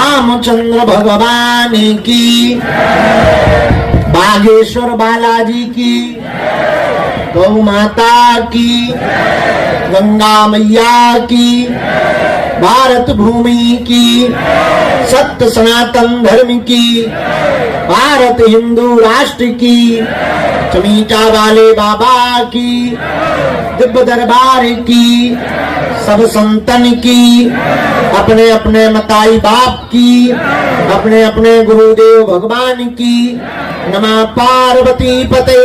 रामचंद्र भगवान की, बागेश्वर बालाजी की, गौ माता की, गंगा मैया की, भारत भूमि की, सत्य सनातन धर्म की, भारत हिंदू राष्ट्र की, चमीटा वाले बाबा की, दिव्य दरबार की, सब संतन की, अपने अपने मताई बाप की, अपने अपने गुरुदेव भगवान की। नमः पार्वती पते।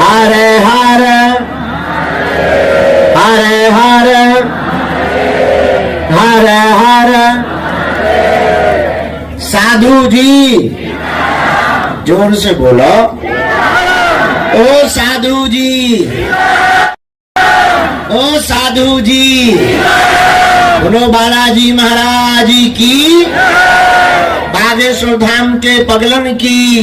हरे हर हरे हर हरे हर। साधु जी जोर से बोलो, ओ साधु जी, ओ साधु जी, बोलो बालाजी महाराज की, बागेश्वर धाम के पगलन की।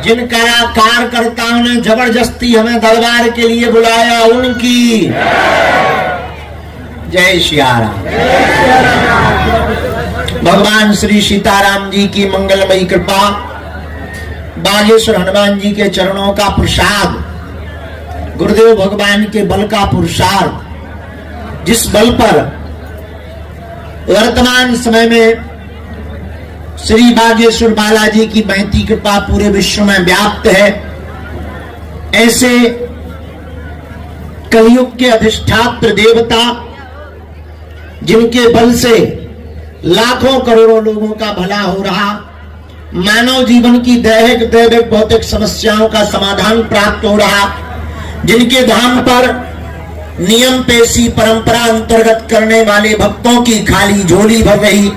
जिन कार्यकर्ताओं ने जबरदस्ती हमें दरबार के लिए बुलाया उनकी जय श्री राम। भगवान श्री सीताराम जी की मंगलमयी कृपा, बागेश्वर हनुमान जी के चरणों का प्रसाद, गुरुदेव भगवान के बल का पुरुषार्थ, जिस बल पर वर्तमान समय में श्री बागेश्वर बालाजी की महती कृपा पूरे विश्व में व्याप्त है, ऐसे कलयुग के अधिष्ठात्र देवता, जिनके बल से लाखों करोड़ों लोगों का भला हो रहा, मानव जीवन की दैहिक दैविक भौतिक समस्याओं का समाधान प्राप्त हो रहा, जिनके धाम पर नियम पेशी परंपरा अंतर्गत करने वाले भक्तों की खाली झोली भर रही,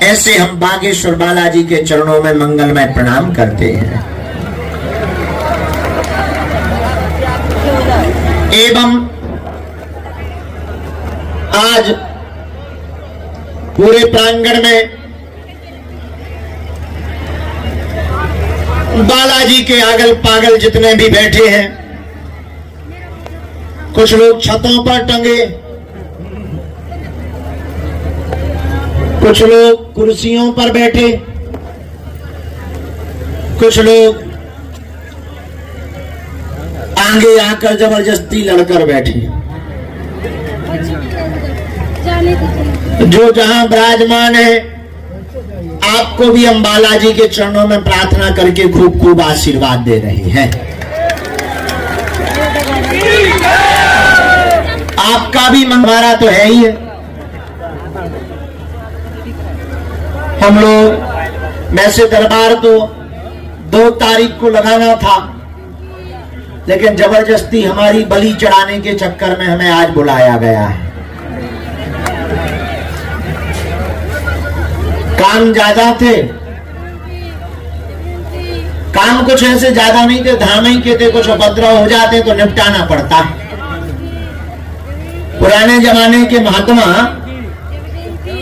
ऐसे हम बागेश्वर बालाजी के चरणों में मंगलमय प्रणाम करते हैं। एवं आज पूरे प्रांगण में बालाजी के आगल पागल जितने भी बैठे हैं, कुछ लोग छतों पर टंगे, कुछ लोग कुर्सियों पर बैठे, कुछ लोग आगे आकर जबरदस्ती लड़कर बैठे। जो जहां विराजमान है, आपको भी हम बालाजी के चरणों में प्रार्थना करके खूब खूब आशीर्वाद दे रहे हैं। आपका भी हमारा तो है ही है। हम लोग वैसे दरबार तो 2 तारीख को लगाना था, लेकिन जबरदस्ती हमारी बलि चढ़ाने के चक्कर में हमें आज बुलाया गया है। काम ज्यादा थे, काम कुछ ऐसे ज्यादा नहीं थे, धाम ही के थे, कुछ उपद्रव हो जाते तो निपटाना पड़ता है। पुराने जमाने के महात्मा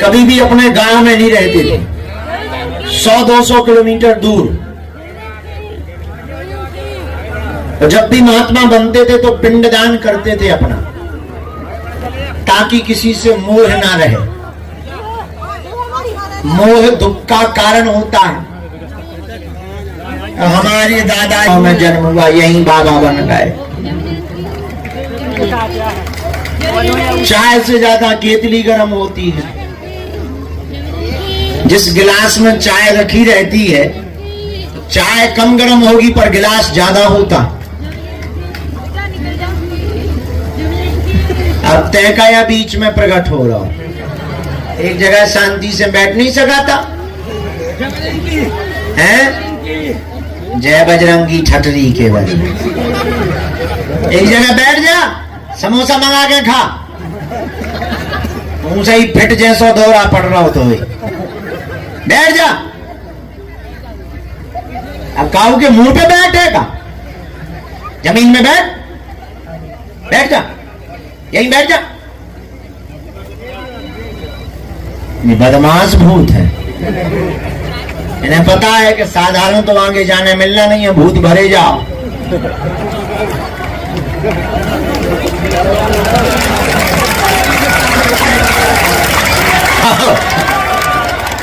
कभी भी अपने गांव में नहीं रहते थे, 100-200 किलोमीटर दूर। तो जब भी महात्मा बनते थे तो पिंडदान करते थे अपना, ताकि किसी से मोह ना रहे। मोह दुख का कारण होता है। हमारे दादा में जन्म हुआ, यही बाबा बन गए। चाय से ज्यादा केतली गर्म होती है। जिस गिलास में चाय रखी रहती है, चाय कम गर्म होगी पर गिलास ज्यादा होता। अब तहकाया बीच में प्रकट हो रहा, एक जगह शांति से बैठ नहीं सका था, हैं? जय बजरंगी ठठरी के वजह। एक जगह बैठ जा, समोसा मंगा के खा, मुंह से ही फिट जैसा दौरा पड़ रहा हो तो बैठ जा। अब काऊ के मुंह पे बैठेगा, जमीन में बैठ जा, यहीं बैठ जा। ये बदमाश भूत है, इन्हें पता है कि साधारण तो आगे जाने मिलना नहीं है, भूत भरे जाओ।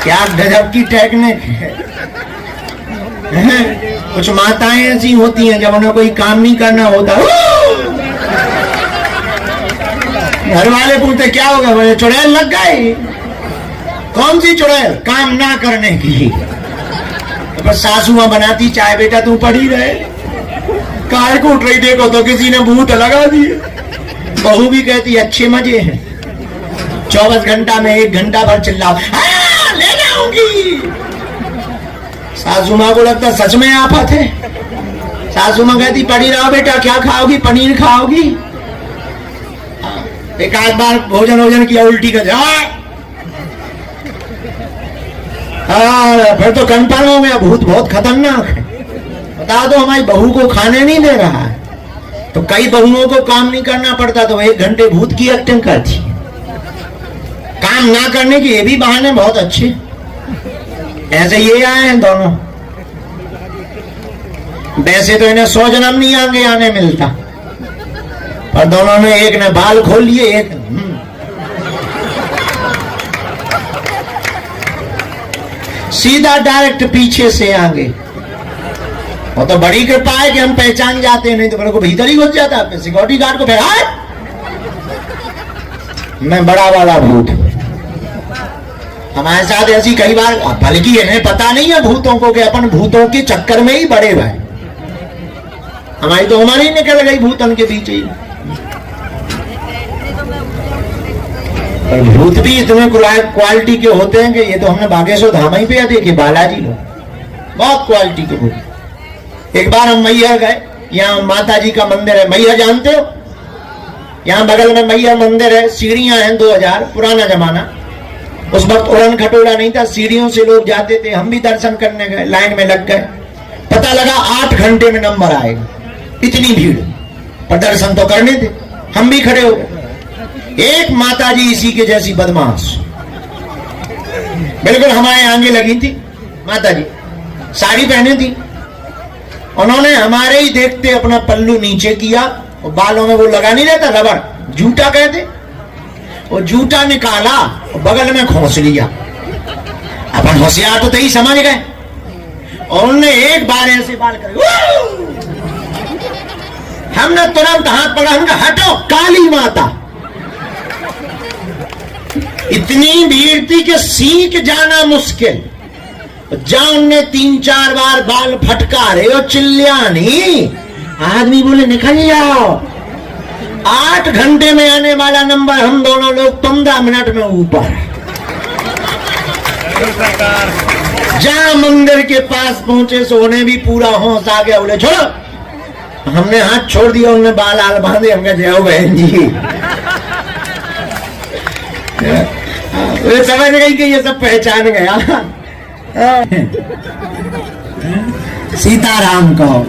क्या गजब की टेक्निक है। कुछ माताएं ऐसी होती हैं जब उन्हें कोई काम नहीं करना होता, घर वाले पूछते क्या हो गया, बोले चुड़ैल लग गई। कौन सी चुड़ैल? काम ना करने की। तो बस सासू मां बनाती चाय, बेटा तू पड़ी रहे, काय को उठ रही, देखो तो किसी ने भूत लगा दिए। बहू भी कहती अच्छे मजे हैं, 24 घंटा में 1 घंटा भर चिल्लाओ, ले जाऊंगी। सासू मां को लगता सच में आफत है। सासू मां कहती पड़ी रहो बेटा, क्या खाओगी? पनीर खाओगी? एक आध बार भोजन किया, उल्टी कर फिर तो कंफर्म हो गया भूत बहुत खतरनाक है। बता दो हमारी बहू को खाने नहीं दे रहा है, तो कई बहुओं को काम नहीं करना पड़ता, तो 1 घंटे भूत की एक्टिंग करती। काम ना करने के ये भी बहाने बहुत अच्छे। ऐसे ये आए हैं दोनों, वैसे तो इन्हें 100 जन्म नहीं आगे आने मिलता, पर दोनों ने, एक ने बाल खोल लिए, एक सीधा डायरेक्ट पीछे से आगे। वो तो बड़ी कृपा है कि हम पहचान जाते हैं, नहीं तो मेरे को भीतर ही घुस जाता है। सिक्योरिटी गार्ड को फिर मैं बड़ा वाला भूत। हमारे साथ ऐसी कई बार, बल्कि इन्हें पता नहीं है भूतों को कि अपन भूतों के चक्कर में ही बड़े भाई। हमारी तो उम्र ही निकल गई भूतन के पीछे ही। और भूत भी इतने क्वालिटी के होते हैं कि ये तो हमने बागेश्वर धाम ही पे देखे, बालाजी लोग बहुत क्वालिटी के भूत। एक बार हम मैहर गए, यहाँ माता जी का मंदिर है, मैहर जानते हो? यहाँ बगल में मैहर मंदिर है, सीढ़ियां हैं 2000, पुराना जमाना। उस वक्त उड़न खटोला नहीं था, सीढ़ियों से लोग जाते थे। हम भी दर्शन करने गए, लाइन में लग गए, पता लगा 8 घंटे में नंबर आएगा, इतनी भीड़। पर दर्शन तो करने थे, हम भी खड़े हो गए। एक माता जी इसी के जैसी बदमाश, बिल्कुल हमारे आगे लगी थी माता जी, साड़ी पहने थी। उन्होंने हमारे ही देखते अपना पल्लू नीचे किया, और बालों में वो लगा नहीं रहता रबड़, जूटा कहते, वो जूटा निकाला और बगल में खोस लिया। अपन होशियार तो तही समझ गए, और उन्होंने एक बार ऐसे बाल कर, हमने तुरंत हाथ पकड़ा, हमने हटो काली माता। इतनी भीड़ थी कि सीख जाना मुश्किल। जान ने 3-4 बार बाल फटकारे और चिल्लिया नहीं। आदमी बोले निकल जाओ। 8 घंटे में आने वाला नंबर, हम दोनों लोग 15 मिनट में ऊपर। जहां मंदिर के पास पहुंचे सो उन्हें भी पूरा होश आ गया, बोले छोड़ो। हमने हाथ छोड़ दिया, उन्होंने बाल आल बांधे, हमने जय हो बहन जी। वे समझ गई कि ये सब पहचान गया। सीताराम कहो,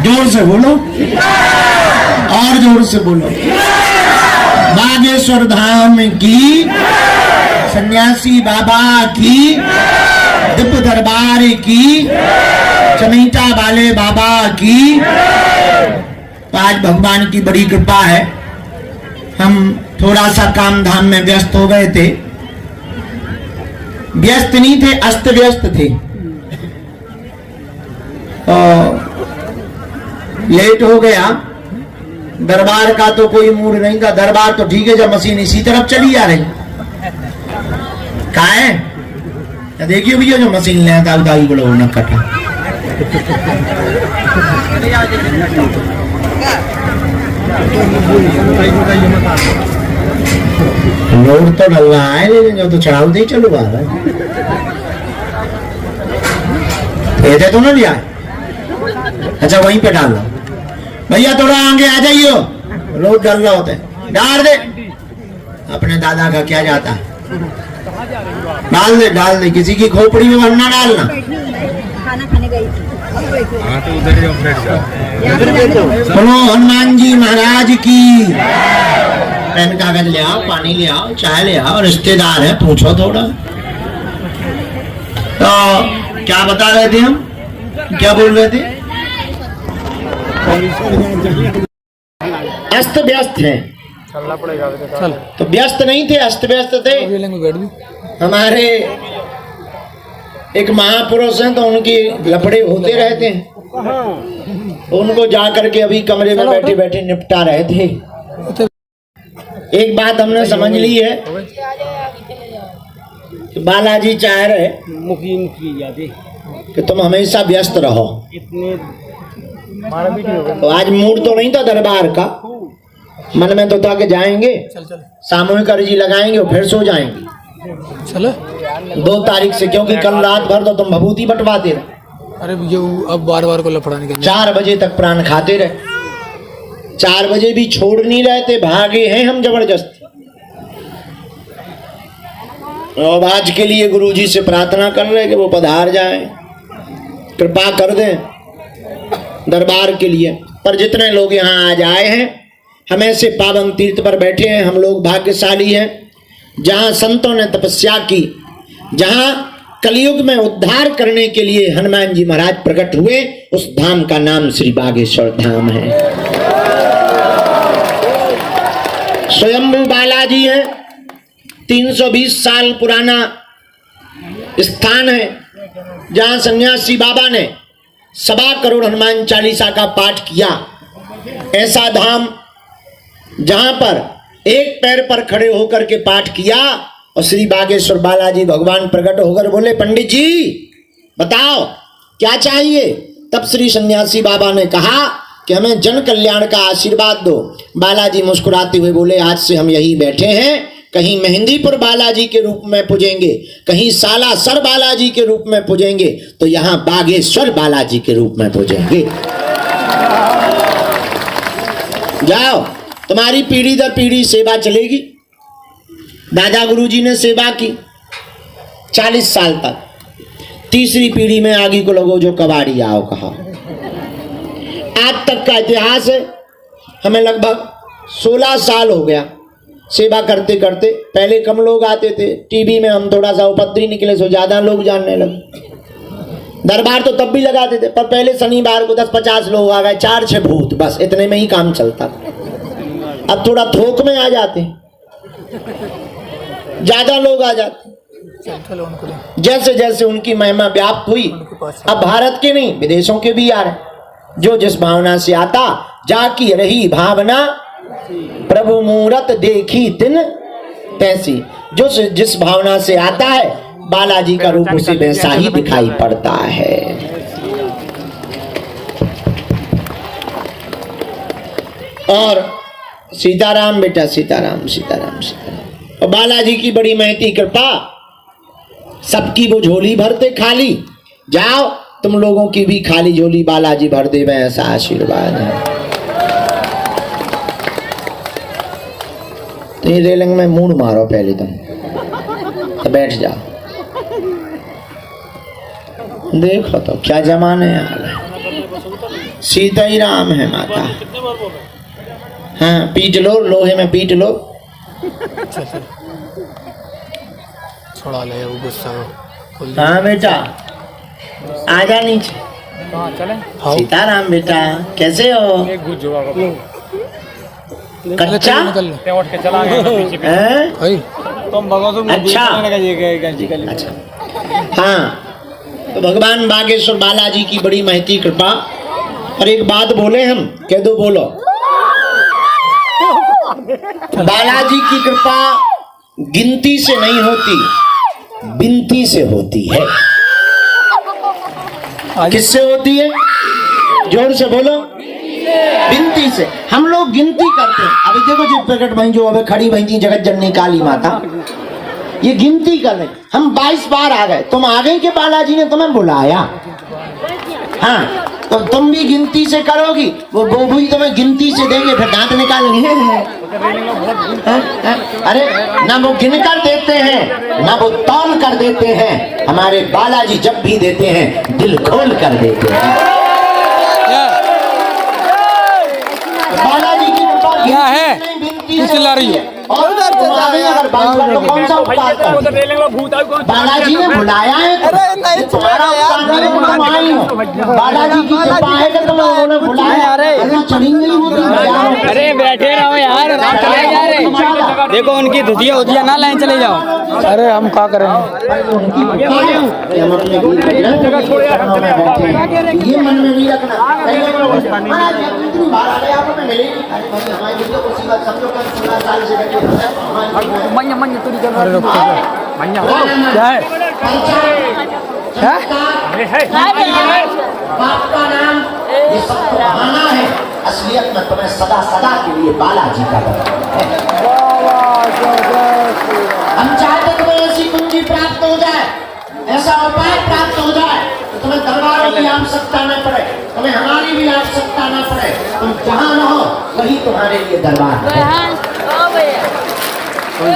जोर से बोलो, और जोर से बोलो। बागेश्वर धाम की, सन्यासी बाबा की, दिव्य दरबार की, चमीटा वाले बाबा की। आज भगवान की बड़ी कृपा है, हम थोड़ा सा काम धाम में व्यस्त हो गए थे। व्यस्त नहीं थे, अस्त व्यस्त थे। लेट हो गया। दरबार का तो कोई मूड नहीं था, दरबार तो ठीक है जब मशीन इसी तरफ चली आ रही। कहा है देखिए भैया, जो मशीन ले था उदाई बड़ो न कटा। लोड तो डल रहा है, लेकिन जो तो चढ़ाव दे चलो आ रहा है, तो ना लिया। अच्छा वहीं पे डाल लो भैया, थोड़ा आगे आ जाइयो, लोड डल रहा होता है। डाल दे, अपने दादा का क्या जाता है, डाल दे। किसी की खोपड़ी में वरना डालना। खाना खाने गई थी। बोलो हनुमान जी महाराज की। पेन कागज ले आओ, पानी ले आओ, चाय ले आओ, रिश्तेदार है पूछो थोड़ा। तो क्या बता रहे थे हम, क्या बोल रहे थे? अस्त व्यस्त है, चलना पड़ेगा। चल तो व्यस्त नहीं थे, अस्त व्यस्त थे। हमारे एक महापुरुष हैं तो उनके लफड़े होते रहते हैं, उनको जा करके अभी कमरे में बैठे बैठे निपटा रहे थे। एक बात हमने समझ ली है कि बालाजी चाह रहे कि तुम हमेशा व्यस्त रहो। तो आज मूड तो नहीं था दरबार का, मन में तो था कि जाएंगे सामूहिक अर्जी लगाएंगे और फिर सो जाएंगे। चलो 2 तारीख से, क्योंकि कल रात भर तो तुम भभूति बंटवाते रहे। अरे ये अब बार बार को लफड़ा नहीं 4 बजे तक प्राण खाते रहे, 4 बजे भी छोड़ नहीं रहे थे, भागे हैं हम जबरदस्ती। और आज के लिए गुरुजी से प्रार्थना कर रहे कि वो पधार जाए, कृपा कर दें दरबार के लिए। पर जितने लोग यहाँ आज आए हैं, हम ऐसे पावन तीर्थ पर बैठे हैं, हम लोग भाग्यशाली हैं जहाँ संतों ने तपस्या की, जहाँ कलयुग में उद्धार करने के लिए हनुमान जी महाराज प्रकट हुए। उस धाम का नाम श्री बागेश्वर धाम है। स्वयंभू बालाजी है, 320 साल पुराना स्थान है जहाँ सन्यासी बाबा ने 1.25 करोड़ हनुमान चालीसा का पाठ किया। ऐसा धाम जहां पर एक पैर पर खड़े होकर के पाठ किया और श्री बागेश्वर बालाजी भगवान प्रकट होकर बोले, पंडित जी बताओ क्या चाहिए। तब श्री सन्यासी बाबा ने कहा कि हमें जन कल्याण का आशीर्वाद दो। बालाजी मुस्कुराते हुए बोले, आज से हम यही बैठे हैं, कहीं मेहंदीपुर बालाजी के रूप में पूजेंगे, कहीं सालासर बालाजी के रूप में पूजेंगे, तो यहाँ बागेश्वर बालाजी के रूप में पूजेंगे। जाओ, तुम्हारी पीढ़ी दर पीढ़ी सेवा चलेगी। दादा गुरुजी ने सेवा की 40 साल तक, तीसरी पीढ़ी में आगे को लोगों जो कबाड़ी आओ कहा। आज तक का इतिहास है, हमें लगभग 16 साल हो गया सेवा करते करते। पहले कम लोग आते थे, टीवी में हम थोड़ा सा उपद्री निकले सो ज्यादा लोग जानने लगे। दरबार तो तब भी लगाते थे, पर पहले शनिवार को 10-50 लोग आ गए, 4-6 भूत, बस इतने में ही काम चलता था। अब थोड़ा थोक में आ जाते, ज्यादा लोग आ जाते। जैसे जैसे उनकी महिमा व्याप्त हुई, अब भारत के नहीं विदेशों के भी आ रहे। जो जिस भावना से आता, जाकी रही भावना प्रभु मूरत देखी तिन तैसी। जो जिस भावना से आता है, बालाजी का रूप उसे वैसा ही दिखाई पड़ता है। और सीताराम बेटा, सीताराम सीताराम सीताराम। और बालाजी की बड़ी महती कृपा, सबकी वो झोली भरते खाली। जाओ, तुम लोगों की भी खाली झोली बालाजी भर दे, ऐसा आशीर्वाद है। तो ये रेलिंग में मूड मारो पहले तुम, तो बैठ जाओ। देखो तो क्या जमाने आ रहे। सीता ही राम है माता। हाँ, पीट लो, लोहे में पीट लो। छोड़ा ले वो गुस्सा। हाँ बेटा, आजा नीचे। सीताराम बेटा, कैसे हो? कच्चा अच्छा। हाँ, तो भगवान बागेश्वर बालाजी की बड़ी महती कृपा। और एक बात बोले हम, कह दो, बोलो। बालाजी की कृपा गिनती से नहीं होती, बिनती से होती है। किससे होती है? जोर से बोलो। बिनती से। हम लोग गिनती करते हैं। अभी देखो जी प्रकट भाई जो अभी खड़ी भाई थी जगत जननी काली माता, ये गिनती कर रहे। हम 22 बार आ गए, तुम आ गए कि बालाजी ने तुम्हें बुलाया? हाँ, तो तुम भी गिनती से करोगी। वो गोभी तुम्हें गिनती से देंगे, फिर दांत निकालेंगे। अरे ना वो गिन कर देते हैं, ना वो तौल कर देते हैं। हमारे बालाजी जब भी देते हैं, दिल खोल कर देते हैं। बालाजी की कृपा क्या है? गिनती से चिल्ला रही है। और तुम्हारे अगर बात कर तो कौन सा उपकार कर? बालाजी ने बुलाया है अरे नहीं तुम्हारा उपकार करे तो तुम आई हो। बालाजी की कृपा है कि तुम्हें उन्होंने बुलाया। अरे चढ़ेंगे नहीं होती। अरे बैठे रहो यार, चले जा रहे। देखो उनकी धुतिया उतिया ना लाइन, चले जाओ। अरे हम क्या करें? ये मन में नहीं रखना। महाराज इतनी बार आ गए आपको मिले हमारी वीडियो को सीधा समझो कर 16 साल से बैठे अरे रुको क्या है? बाप का नाम ये सब बहाना है। असलियत में तुम्हें सदा सदा के लिए बालाजी का हम चाहते तुम्हें ऐसी कुंजी प्राप्त हो जाए, ऐसा उपाय प्राप्त हो जाए तो तुम्हें दरबारों की आवश्यकता न पड़े, तुम्हें हमारी भी आवश्यकता न पड़े। तुम जहाँ न हो वही तुम्हारे लिए दरबार है। तुम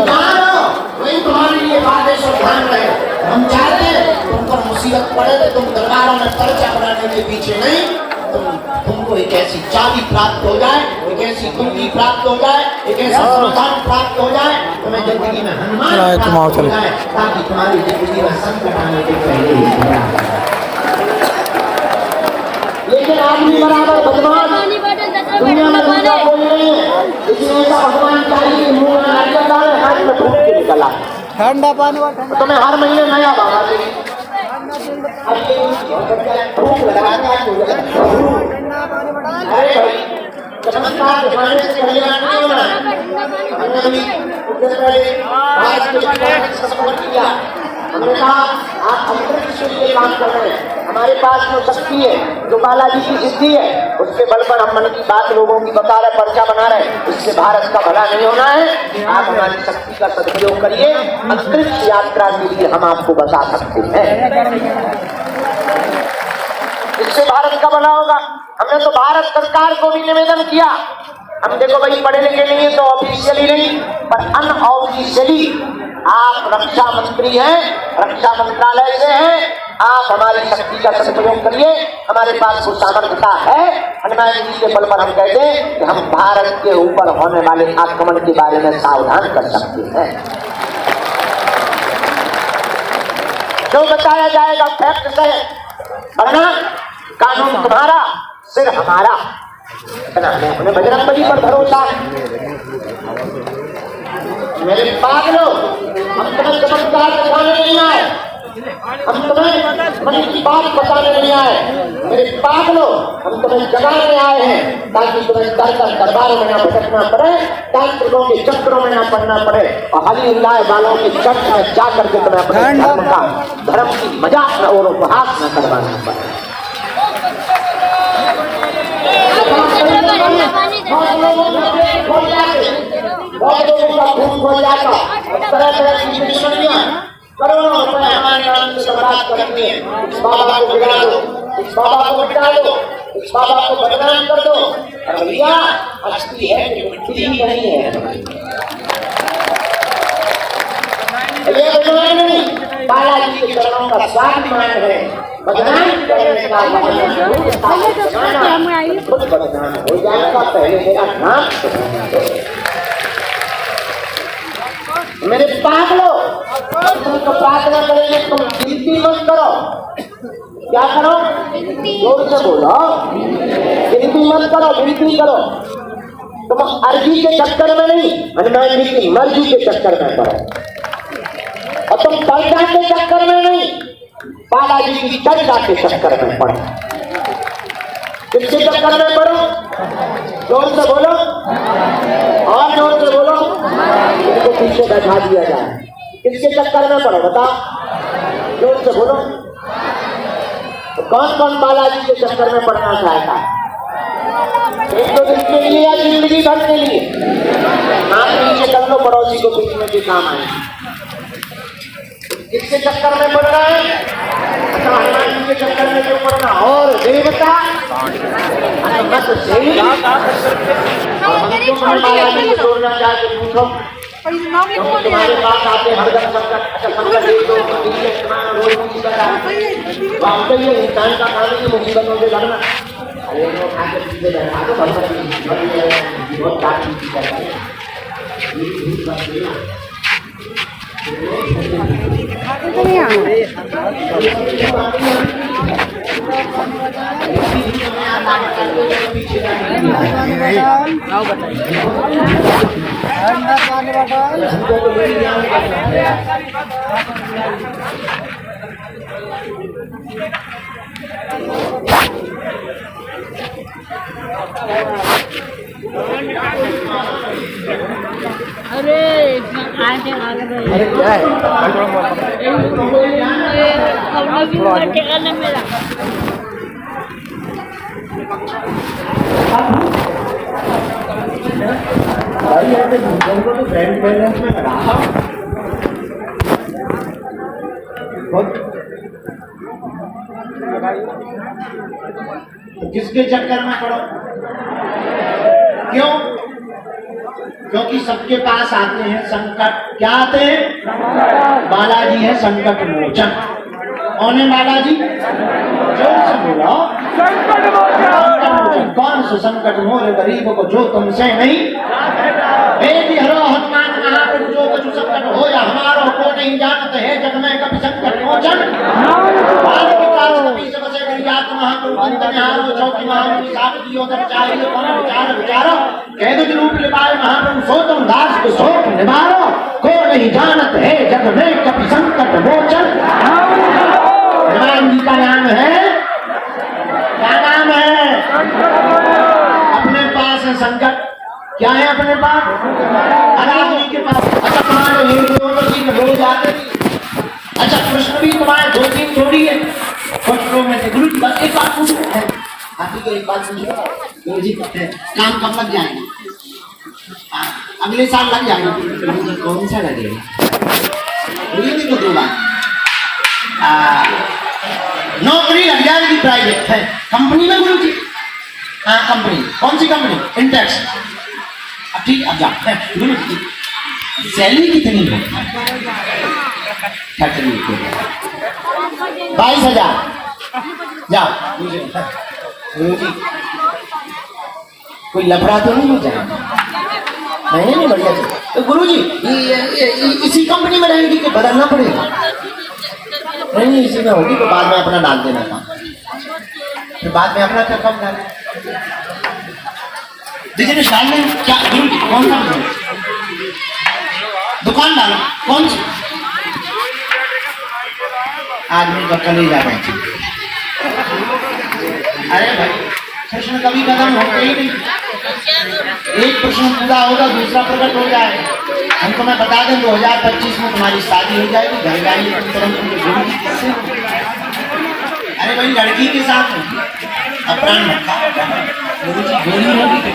जहाँ न हो वही तुम्हारे लिए आदेश और ध्यान रहे। हम चाहते हैं तुम पर मुसीबत पड़े तो तुम दरबारों में पर्चा बनाने के पीछे नहीं, तुमको एक ऐसी चाबी प्राप्त हो जाए, एक ऐसी कुंजी प्राप्त हो जाए, एक ऐसा समाधान प्राप्त हो जाए, तुम्हें जिंदगी में हनुमान प्राप्त हो जाए, ताकि तुम्हारी जिंदगी में संकट आने के पहले ही खड़ा हो। लेकिन आदमी बराबर बदमाश दुनिया में दूसरा कोई नहीं है। इसलिए ऐसा भगवान चाहिए कि मुंह में नारियल डाले, हाथ में फूंक के निकला। ठंडा पानी तुम्हें हर महीने नया बाबा देगी। भूख लगाता है अरे भाई चमत्कार दिखाने से कल्याण नहीं होना। हमने भी उससे पहले भारत के सफर किया। हमने कहा आप अंतरिक्ष के लिए काम कर रहे हैं, हमारे पास जो शक्ति है, जो बालाजी की सिद्धि है, उसके बल पर हम मन की बात लोगों की बता रहे, पर्चा बना रहे। इससे भारत का भला नहीं होना है। आप हमारी शक्ति का सदुपयोग करिए, अंतरिक्ष यात्रा के लिए हम आपको बता सकते हैं। इससे भारत का भला होगा। हमने तो भारत सरकार को भी निवेदन किया। हम देखो भाई पढ़े लिखे नहीं है तो ऑफिशियली नहीं पर अनऑफिशियली आप रक्षा मंत्री हैं, रक्षा मंत्रालय से हैं, आप हमारी शक्ति का सदुपयोग करिए। हमारे पास वो सामर्थ्यता है। हनुमान जी के बल पर हम कहते हैं कि हम भारत के ऊपर होने वाले आक्रमण के बारे में सावधान कर सकते हैं। जो बताया जाएगा फैक्ट से, वरना कानून तुम्हारा सिर हमारा। अपने बजरंगबली पर भरोसा। मेरे पागलों, हम तुम्हें चमत्कार दिखाने नहीं आए, हम तुम्हें मन की बात बताने नहीं आए। मेरे पागलों, हम तुम्हें जगाने आए हैं ताकि तुम्हें दर दर दरबारों में न भटकना पड़े, तांत्रिकों के चक्रों में न पड़ना पड़े और हली उल्लाए वालों के चक्र में जा करके तुम्हें अपने धर्म की मजाक न और उपहास न करवाना पड़े। बहुत लोगों का खून खोल जाता, तरह तरह की दुश्मनियां करोड़ों रुपए हमारे नाम से बर्बाद करती हैं। इस बाबा को गिरा दो, इस बाबा को मिटा दो, इस बाबा को बदनाम कर दो। और भैया हस्ती है कि मिट्टी ही नहीं है। ये बदनाम नहीं, बालाजी के चरणों का स्वाभिमान है। बदनाम करने का खुद बदनाम हो जाएगा। पहले मेरा नाम मेरे पागलों, तुमको प्रार्थना करेंगे, तुम गिनती मत करो। क्या करो? जोर से बोलो, गिनती मत करो, गिनती करो। तुम अर्जी के चक्कर में नहीं, हनुमान जी की मर्जी के चक्कर में पड़ो। और तुम चर्चा के चक्कर में नहीं, बालाजी की चर्चा के चक्कर में पड़ो। किसके चक्कर में पड़ो? जोर से बोलो और जोर से बोलो। इनको पीछे बैठा दिया जाए। किसके चक्कर में पड़ो बताओ? जोर से बोलो। तो कौन कौन बालाजी के चक्कर में पड़ना चाहता है? एक दो दिन के लिए या जिंदगी भर के लिए? आप नीचे कर लो, पड़ोसी को पीछने के काम आए। किसके चक्कर में पड़ रहा है? हनुमान जी के चक्कर में क्यों पड़ना? और देवता मत से बालाजी को छोड़ना चाहते पूछो। तुम्हारे पास आते हरदम संकट, अच्छा संकट एक दो रोज मुसीबत आए। वाकई ये इंसान का काम है कि मुसीबतों से लड़ना। अरे वो खाते पीछे बैठा दो, बहुत अरे आगे आगे अरे क्या है ठिकाना मेरा किसके चक्कर में पड़ो? क्यों? क्योंकि सबके पास आते हैं संकट। क्या आते हैं? बालाजी है संकट मोचन। कौन है बालाजी? जोर से बोलो। संकट मोचन। कौन से संकट मोर गरीब को जो तुमसे नहीं भेद हरो हनुमान महाप्रभु जो कछु संकट हो या हमारो को नहीं जानत है जग में कभी संकट मोचन। बाल के काज कभी सब से गरियात महाप्रभु अंत निहारो चौकी महामुनि साथ दियो दर चाहिए कौन विचार विचारो कह दो रूप लिपाए महाप्रभु सो तुम दास को शोक निवारो को नहीं जानत है जग में कभी संकट मोचन। हनुमान जी का नाम है, क्या नाम है? अपने पास है संकट। क्या है अपने पास? आदमी के पास। अच्छा तुम्हारे दोनों चीज रोज आते। अच्छा प्रश्न भी तुम्हारे दो तीन थोड़ी है। प्रश्नों में से गुरु जी बस एक बात पूछो। हाथी को एक बात पूछो गुरु जी काम कब लग जाएगा? अगले साल लग जाएगा। कौन सा लगेगा? तो दो बात नौकरी लग जाएगी प्राइवेट है कंपनी में गुरु जी। हाँ कंपनी। कौन सी कंपनी? इंटेक्स। ठीक अब जा गुरु जी सैलरी कितनी है? 22,000। जाओ गुरु जी कोई लफड़ा तो नहीं हो जाएगा? नहीं बढ़िया तो गुरु जी इसी कंपनी में रहेगी कि बदलना पड़ेगा? नहीं इसी में होगी तो बाद में अपना डाल देना था। फिर बाद में अपना कम डाल बिजनेस डालने क्या गुरु जी? कौन सा बिजनेस? दुकान डालो। कौन सी? आदमी का कलेजा बैठे। अरे भाई प्रश्न कभी खत्म होते ही नहीं। एक प्रश्न पूरा होगा दूसरा प्रकट हो जाए। हम तुम्हें बता दें 2025 में तुम्हारी शादी हो जाएगी, घर जाएगी तुरंत। अरे भाई लड़की के साथ अपराध गोली होगी कि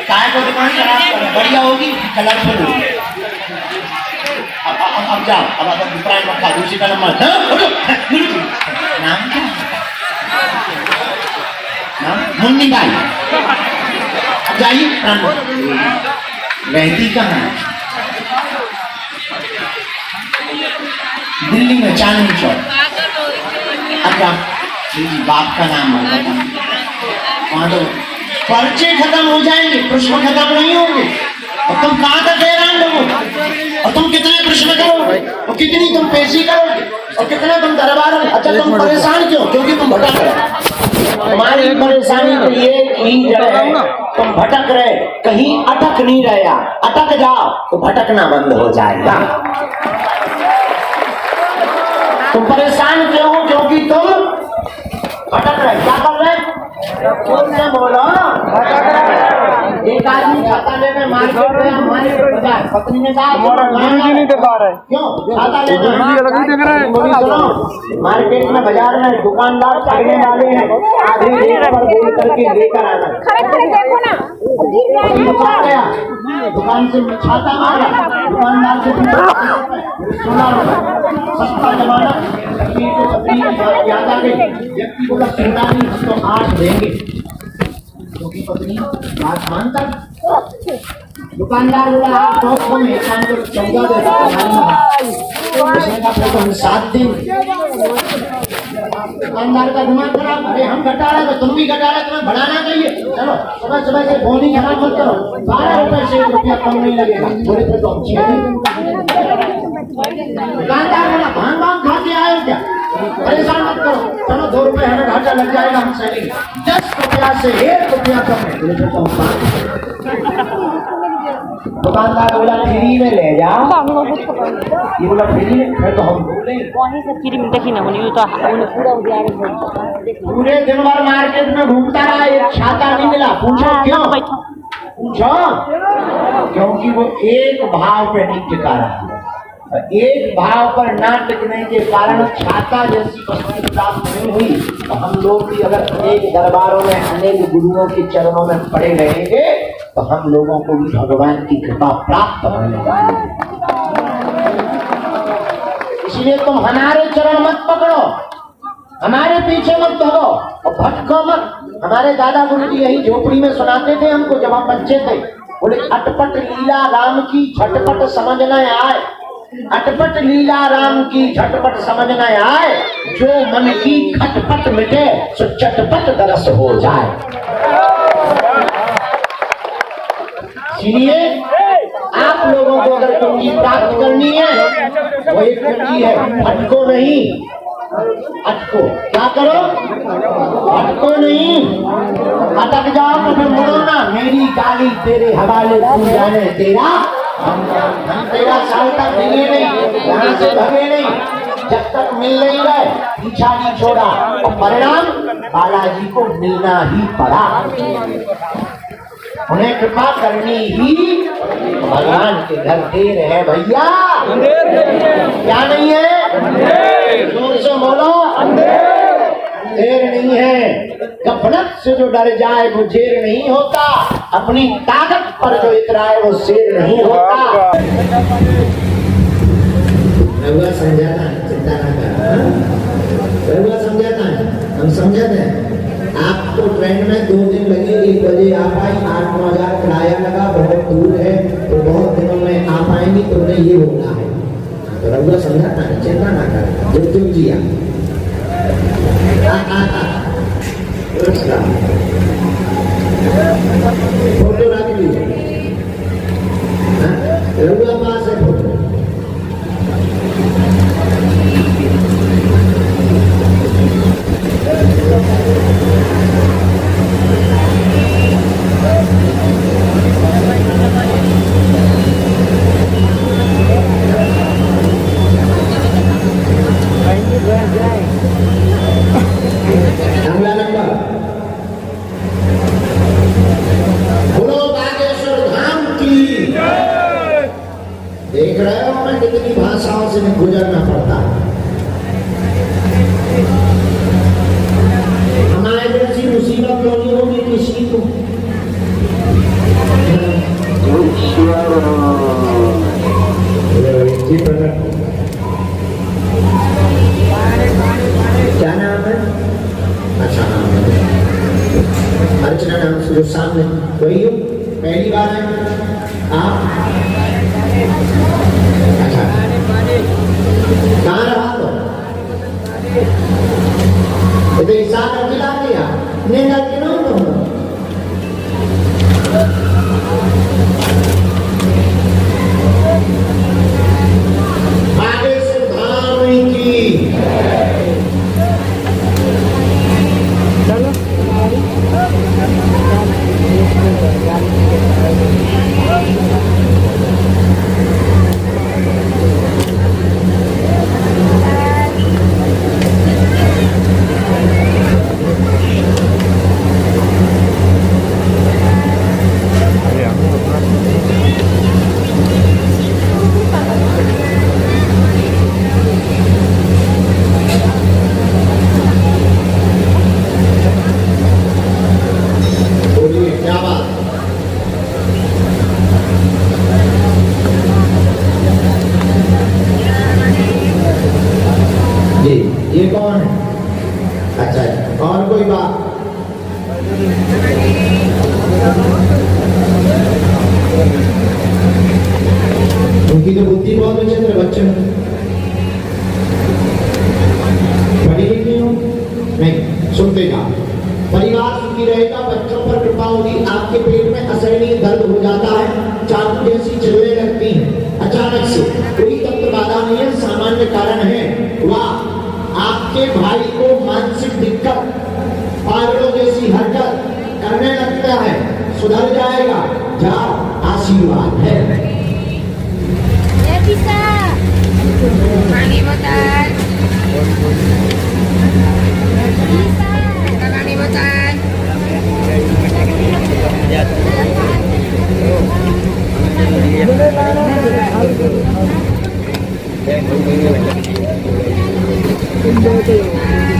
काय को दुकान खराब बढ़िया होगी कलरफुल होगी। अब जाओ अब प्राण मक्खा दूसरी का नंबर नाम क्या? नाम मुन्नी बाई। अब जाइए प्राण रहती कहाँ है? दिल्ली में चांदनी चौक। अच्छा बाप का नाम वहां तो पर्चे खत्म हो जाएंगे, प्रश्न खत्म नहीं होंगे। और तुम कहाँ तक हैरान लोगो? और तुम कितने प्रश्न करोगे? और कितनी तुम पेशी करोगे? और कितने तुम दरबार? अच्छा तुम परेशान क्यों? क्योंकि तुम भटक रहे। तुम्हारी परेशानी तो ये ठीक है तुम भटक रहे, कहीं अटक नहीं रहा। अटक जाओ तो भटकना बंद हो जाएगा। तुम परेशान क्यों हो? क्योंकि तुम भटक रहे। क्या कर रहे? बोलो। एक आदमी छाता लेकर मार्केट में हमारे पत्नी ने कहा गुरुजी नहीं दिखा रहे। क्यों छाता लेकर? मार्केट में बाजार में दुकानदार कहने वाले हैं आधे रेट पर बोल करके लेकर आना। देखो ना गया दुकान से छाता मारा, दुकानदार से सुना सस्ता जमाना याद आ गई। व्यक्ति बोला चिंता नहीं तो 8 देंगे क्योंकि पत्नी बात मानता। दुकानदार बोला आप 9 कम है, 14 दे। उसने कहा हम 7 देंगे। दुकानदार का दिमाग खराब, अरे हम घटा रहे तो तुम भी घटा रहे, तुम्हें बढ़ाना चाहिए। चलो सुबह सुबह से फोन ही खराब मत करो, 12 रुपए से 1 रुपया कम नहीं लगेगा, थोड़े पे तो अच्छी है। दुकानदार बोला भांग भांग खा के आए हो क्या, परेशान मत करो, चलो 2 रुपए हमें घाटा लग जाएगा, हम सही 10 रुपया से 1 रुपया कम है, थोड़े पे तो हम दुकानदार बोला फ्री में ले जाओ, ये बोला फ्री में, फिर तो हम बोले वहीं से फ्री में देखी ना उन्हें तो उन्हें पूरा उद्यान पूरे दिन भर मार्केट में घूमता रहा, एक छाता नहीं मिला, पूछो क्यों, पूछो क्योंकि वो एक भाव पे नहीं टिका रहा, एक भाव पर ना टिकने के कारण छाता जैसी वस्तु प्राप्त नहीं हुई। तो हम लोग भी अगर अनेक दरबारों में अनेक गुरुओं के चरणों में पड़े रहेंगे तो हम लोगों को भी भगवान की कृपा प्राप्त होने वाली। इसलिए तुम हमारे चरण मत पकड़ो, हमारे पीछे मत भागो और भटको मत। हमारे दादा गुरु जी यही झोपड़ी में सुनाते थे हमको जब हम बच्चे थे, बोले अटपट लीला राम की झटपट समझ न आए, अटपट लीला राम की झटपट समझ न आए, जो मन की खटपट मिटे सो चटपट दरस हो जाए। इसलिए आप लोगों को अगर कुंजी प्राप्त करनी है वो एक कुंजी है, भटको नहीं, अटको, क्या करो, अटको नहीं, अटक जाओ तो फिर मुड़ो ना, मेरी गाली तेरे हवाले, तू जाने तेरा हम 13 साल तक मिले नहीं, यहाँ से भगे नहीं, जब तक मिल नहीं गए पीछा नहीं छोड़ा और परिणाम बालाजी को मिलना ही पड़ा। उन्हें कृपा करनी ही भगवान के घर देर है भैया, क्या नहीं है, जोर से बोलो, देर नहीं है। गफलत से जो डर जाए वो जेर नहीं होता, अपनी ताकत पर जो इतराए वो शेर नहीं होता। रघुआ समझाता है, चिंता ना कर, रघुआ समझाता है, हम समझाते हैं। आपको ट्रेन में 2 दिन लगे, 1 बजे आ पाई, 8-9 हजार किराया लगा, बहुत दूर है तो बहुत दिनों में आ पाएंगी, तुमने ये बोला है। तो रघुआ समझाता है, चिंता ना कर, जो तुम जिया फोटो रख लीजिए, रघुआ पास है फोटो। अगला नंबर बोलो बागेश्वर धाम की। देख रहे हो मैं कितनी भाषाओं से गुजरना पड़ता है। हमारे जैसी मुसीबत नहीं होगी किसी को। क्या नाम है? अच्छा नाम है, अर्चना नाम से जो सामने वही हो, पहली बार है आप? अच्छा कहाँ रहा तो हिसाब अकेला दिया नहीं करके ना तो बागेश्वर धाम की। ये कौन है? अच्छा और कोई बात? उनकी तो बुद्धि बहुत विचित्र, बच्चे पढ़ी लिखी हो चलने लगती हैं अचानक से, कोई तंत्र बाधा नहीं है, सामान्य कारण है। वह आपके भाई को मानसिक दिक्कत, पागलों जैसी हरकत करने लगता है, सुधर जाएगा, जाओ, आशीर्वाद है। Mani botan. Mani botan. Yeah.